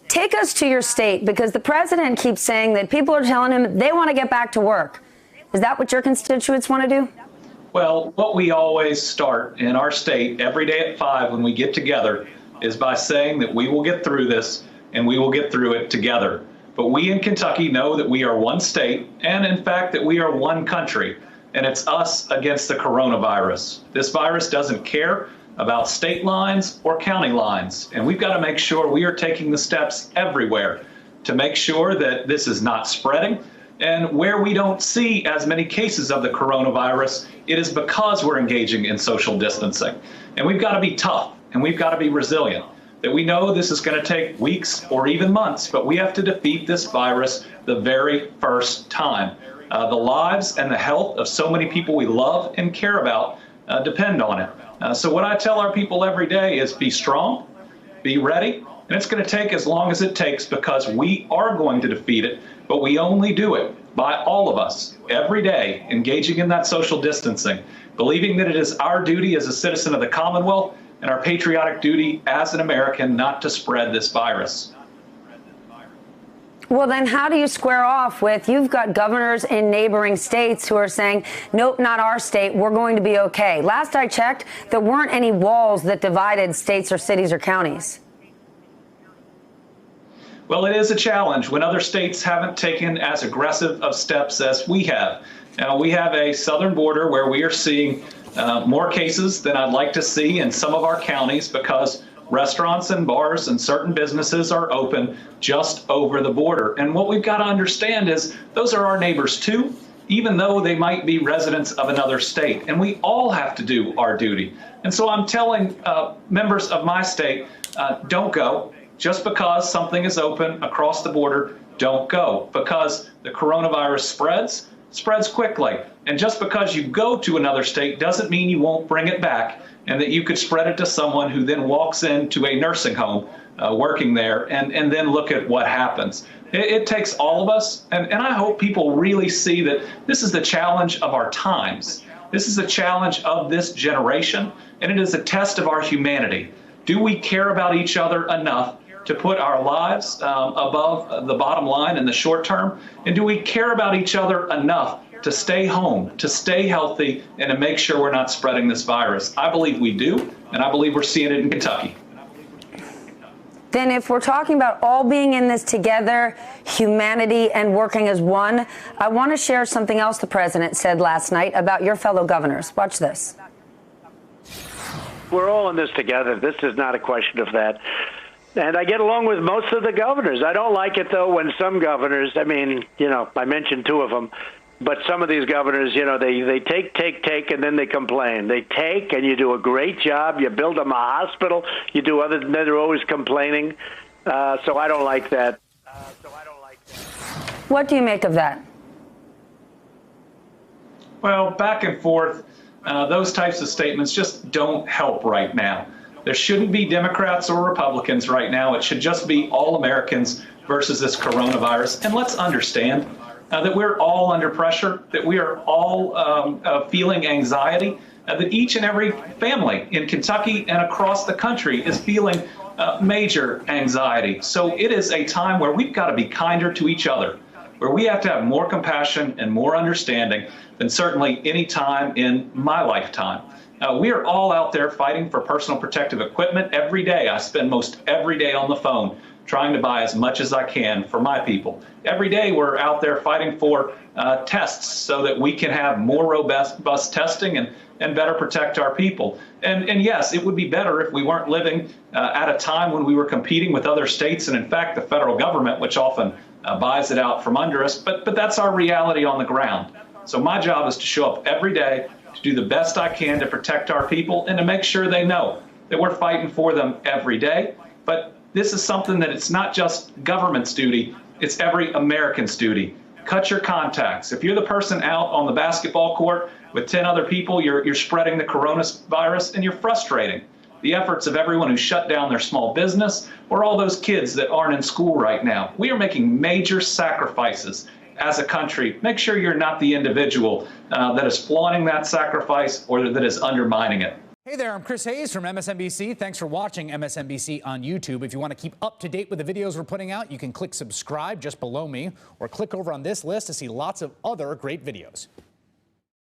Take us to your state, because the president keeps saying that people are telling him they want to get back to work. Is that what your constituents want to do? Well, what we always start in our state every day at 5 when we get together is by saying that we will get through this and we will get through it together. But we in Kentucky know that we are one state and, in fact, that we are one country. And it's us against the coronavirus. This virus doesn't care about state lines or county lines. And we've got to make sure we are taking the steps everywhere to make sure that this is not spreading. And where we don't see as many cases of the coronavirus, it is because we're engaging in social distancing. And we've got to be tough and we've got to be resilient. That we know this is going to take weeks or even months, but we have to defeat this virus the very first time. The lives and the health of so many people we love and care about depend on it. So what I tell our people every day is be strong, be ready, and it's going to take as long as it takes because we are going to defeat it, but we only do it by all of us every day engaging in that social distancing, believing that it is our duty as a citizen of the Commonwealth and our patriotic duty as an American not to spread this virus. Well, then how do you square off with you've got governors in neighboring states who are saying, nope, not our state, we're going to be okay. Last I checked, there weren't any walls that divided states or cities or counties. Well, it is a challenge when other states haven't taken as aggressive of steps as we have. Now, we have a southern border where we are seeing more cases than I'd like to see in some of our counties because restaurants and bars and certain businesses are open just over the border. And what we've got to understand is those are our neighbors too, even though they might be residents of another state. And we all have to do our duty. And so I'm telling members of my state, don't go. Just because something is open across the border, don't go. Because the coronavirus spreads quickly. And just because you go to another state doesn't mean you won't bring it back and that you could spread it to someone who then walks into a nursing home working there and then look at what happens. It takes all of us. And I hope people really see that this is the challenge of our times. This is a challenge of this generation, and it is a test of our humanity. Do we care about each other enough to put our lives above the bottom line in the short term? And do we care about each other enough to stay home, to stay healthy, and to make sure we're not spreading this virus? I believe we do, and I believe we're seeing it in Kentucky. Then if we're talking about all being in this together, humanity, and working as one, I want to share something else the president said last night about your fellow governors. Watch this. We're all in this together. This is not a question of that. And I get along with most of the governors. I don't like it, though, when some governors, I mentioned two of them, but some of these governors, they take, and then they complain. They take, and you do a great job. You build them a hospital. You do other than that, they're always complaining. So I don't like that. What do you make of that? Well, back and forth, those types of statements just don't help right now. There shouldn't be Democrats or Republicans right now. It should just be all Americans versus this coronavirus. And let's understand that we're all under pressure, that we are all feeling anxiety, that each and every family in Kentucky and across the country is feeling major anxiety. So it is a time where we've got to be kinder to each other, where we have to have more compassion and more understanding than certainly any time in my lifetime. We are all out there fighting for personal protective equipment every day. I spend most every day on the phone trying to buy as much as I can for my people. Every day we're out there fighting for tests so that we can have more robust testing and better protect our people. And yes, it would be better if we weren't living at a time when we were competing with other states and, in fact, the federal government, which often buys it out from under us. But that's our reality on the ground. So my job is to show up every day, to do the best I can to protect our people and to make sure they know that we're fighting for them every day. But this is something that it's not just government's duty, it's every American's duty. Cut your contacts. If you're the person out on the basketball court with 10 other people, you're spreading the coronavirus and you're frustrating the efforts of everyone who shut down their small business or all those kids that aren't in school right now. We are making major sacrifices as a country. Make sure you're not the individual that is flaunting that sacrifice or that is undermining it. Hey there, I'm Chris Hayes from MSNBC. Thanks for watching MSNBC on YouTube. If you want to keep up to date with the videos we're putting out, you can click subscribe just below me or click over on this list to see lots of other great videos.